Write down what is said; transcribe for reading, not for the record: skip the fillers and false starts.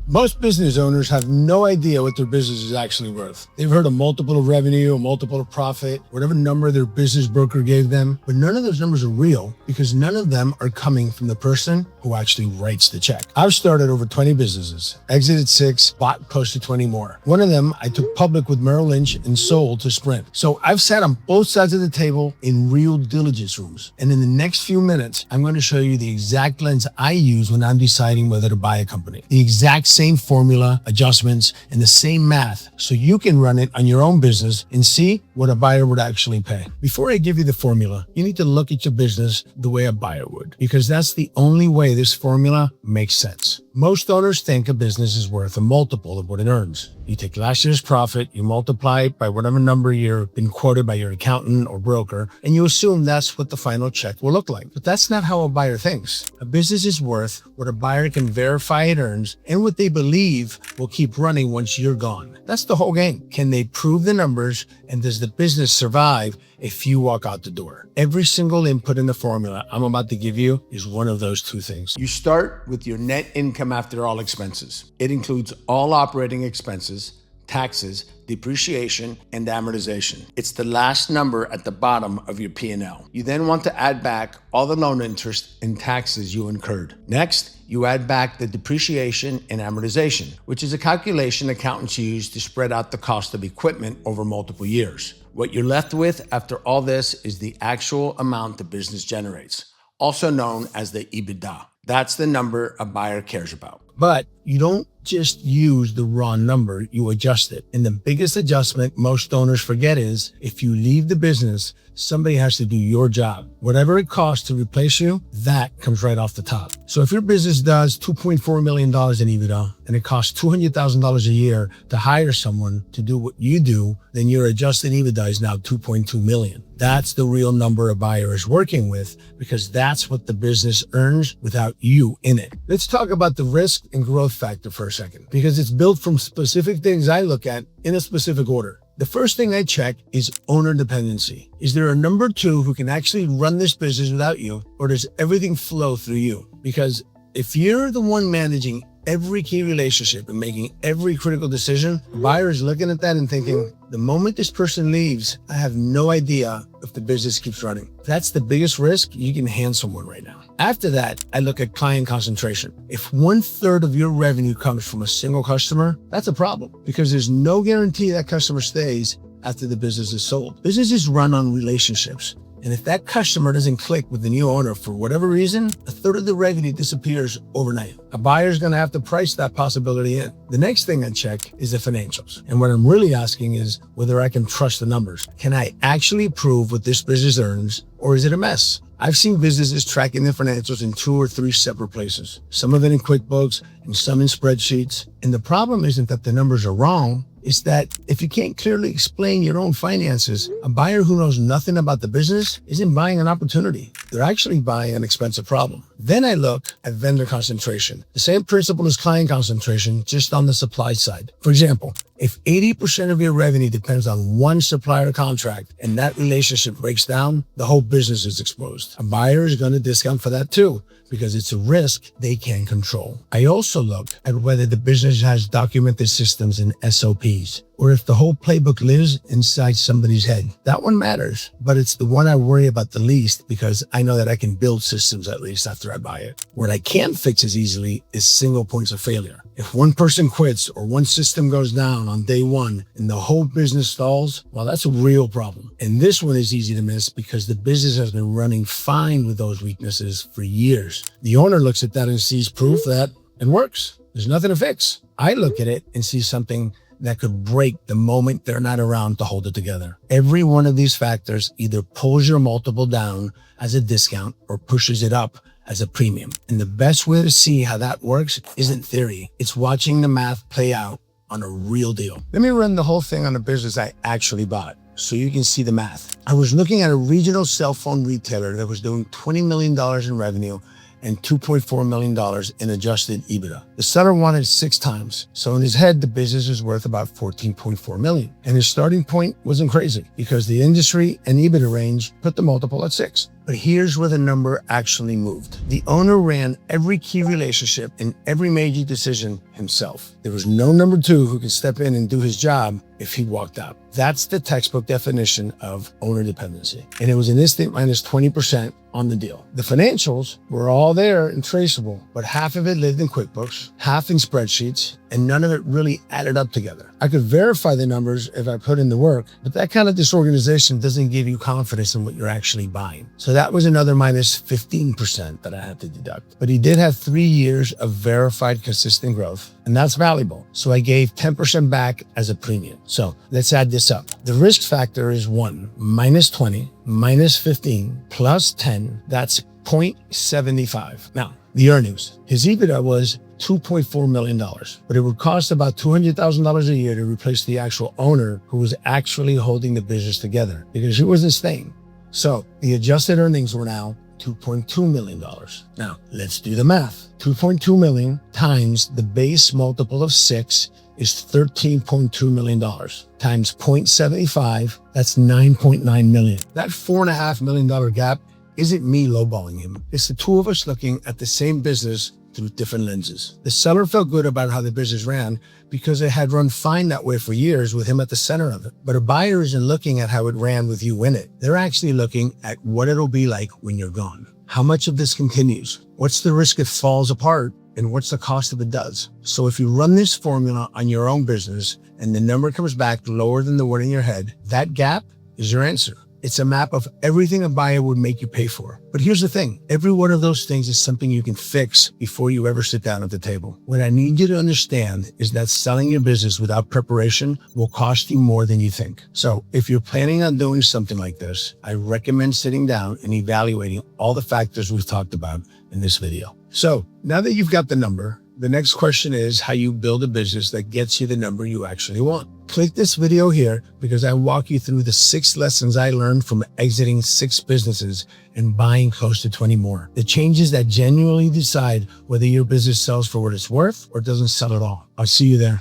Most business owners have no idea what their business is actually worth. They've heard a multiple of revenue, a multiple of profit, whatever number their business broker gave them, but none of those numbers are real because none of them are coming from the person who actually writes the check. I've started over 20 businesses, exited 6, bought close to 20 more. One of them I took public with Merrill Lynch and sold to Sprint. So I've sat on both sides of the table in real diligence rooms. And in the next few minutes, I'm going to show you the exact lens I use when I'm deciding whether to buy a company. The exact same formula, adjustments, and the same math so you can run it on your own business and see what a buyer would actually pay. Before I give you the formula, you need to look at your business the way a buyer would, because that's the only way this formula makes sense. Most owners think a business is worth a multiple of what it earns. You take last year's profit, you multiply it by whatever number you've been quoted by your accountant or broker, and you assume that's what the final check will look like. But that's not how a buyer thinks. A business is worth what a buyer can verify it earns and what they believe will keep running once you're gone. That's the whole game. Can they prove the numbers, and does the business survive if you walk out the door? Every single input in the formula I'm about to give you is one of those two things. You start with your net income after all expenses. It includes all operating expenses, taxes, depreciation, and amortization. It's the last number at the bottom of your P&L. You then want to add back all the loan interest and taxes you incurred. Next, you add back the depreciation and amortization, which is a calculation accountants use to spread out the cost of equipment over multiple years. What you're left with after all this is the actual amount the business generates, also known as the EBITDA. That's the number a buyer cares about. But you don't just use the raw number, you adjust it. And the biggest adjustment most owners forget is if you leave the business, somebody has to do your job. Whatever it costs to replace you, that comes right off the top. So if your business does $2.4 million in EBITDA and it costs $200,000 a year to hire someone to do what you do, then your adjusted EBITDA is now $2.2 million. That's the real number a buyer is working with because that's what the business earns without you in it. Let's talk about the risk and growth factor for a second, because it's built from specific things I look at in a specific order. The first thing I check is owner dependency. Is there a number two who can actually run this business without you, or does everything flow through you? Because if you're the one managing every key relationship and making every critical decision, the buyer is looking at that and thinking, the moment this person leaves, I have no idea if the business keeps running. If that's the biggest risk you can hand someone right now. After that, I look at client concentration. If 1/3 of your revenue comes from a single customer, that's a problem because there's no guarantee that customer stays after the business is sold. Businesses run on relationships. And if that customer doesn't click with the new owner for whatever reason, 1/3 of the revenue disappears overnight. A buyer's going to have to price that possibility in. The next thing I check is the financials. And what I'm really asking is whether I can trust the numbers. Can I actually prove what this business earns, or is it a mess? I've seen businesses tracking their financials in 2 or 3 separate places, some of it in QuickBooks and some in spreadsheets. And the problem isn't that the numbers are wrong. It's that if you can't clearly explain your own finances, a buyer who knows nothing about the business isn't buying an opportunity. They're actually buying an expensive problem. Then I look at vendor concentration. The same principle as client concentration, just on the supply side. For example, if 80% of your revenue depends on one supplier contract and that relationship breaks down, the whole business is exposed. A buyer is going to discount for that too, because it's a risk they can't control. I also look at whether the business has documented systems and SOPs, or if the whole playbook lives inside somebody's head. That one matters, but it's the one I worry about the least because I know that I can build systems at least after I buy it. What I can't fix as easily is single points of failure. If one person quits or one system goes down on day one and the whole business stalls, well, that's a real problem. And this one is easy to miss because the business has been running fine with those weaknesses for years. The owner looks at that and sees proof that it works. There's nothing to fix. I look at it and see something that could break the moment they're not around to hold it together. Every one of these factors either pulls your multiple down as a discount or pushes it up as a premium. And the best way to see how that works isn't theory. It's watching the math play out on a real deal. Let me run the whole thing on a business I actually bought so you can see the math. I was looking at a regional cell phone retailer that was doing $20 million in revenue and $2.4 million in adjusted EBITDA. The seller wanted 6 times. So in his head, the business is worth about $14.4 million. And his starting point wasn't crazy because the industry and EBITDA range put the multiple at 6. But here's where the number actually moved. The owner ran every key relationship and every major decision himself. There was no number two who could step in and do his job if he walked out. That's the textbook definition of owner dependency. And it was an instant minus 20% on the deal. The financials were all there and traceable, but half of it lived in QuickBooks, half in spreadsheets, and none of it really added up together. I could verify the numbers if I put in the work, but that kind of disorganization doesn't give you confidence in what you're actually buying. So that was another minus 15% that I had to deduct. But he did have 3 years of verified consistent growth, and that's valuable. So I gave 10% back as a premium. So let's add this up. The risk factor is 1 minus 20 minus 15 plus 10. That's 0.75. Now, the earnings. His EBITDA was $2.4 million, but it would cost about $200,000 a year to replace the actual owner who was actually holding the business together because he wasn't staying. So the adjusted earnings were now $2.2 million. Now, let's do the math. 2.2 million times the base multiple of 6 is $13.2 million times 0.75. That's $9.9 million. That $4.5 million gap isn't me lowballing him. It's the two of us looking at the same business through different lenses. The seller felt good about how the business ran because it had run fine that way for years with him at the center of it. But a buyer isn't looking at how it ran with you in it. They're actually looking at what it'll be like when you're gone. How much of this continues? What's the risk it falls apart? And what's the cost if it does? So if you run this formula on your own business and the number comes back lower than the one in your head, that gap is your answer. It's a map of everything a buyer would make you pay for. But here's the thing. Every one of those things is something you can fix before you ever sit down at the table. What I need you to understand is that selling your business without preparation will cost you more than you think. So if you're planning on doing something like this, I recommend sitting down and evaluating all the factors we've talked about in this video. So now that you've got the number, the next question is how you build a business that gets you the number you actually want. Click this video here because I walk you through the 6 lessons I learned from exiting 6 businesses and buying close to 20 more. The changes that genuinely decide whether your business sells for what it's worth or doesn't sell at all. I'll see you there.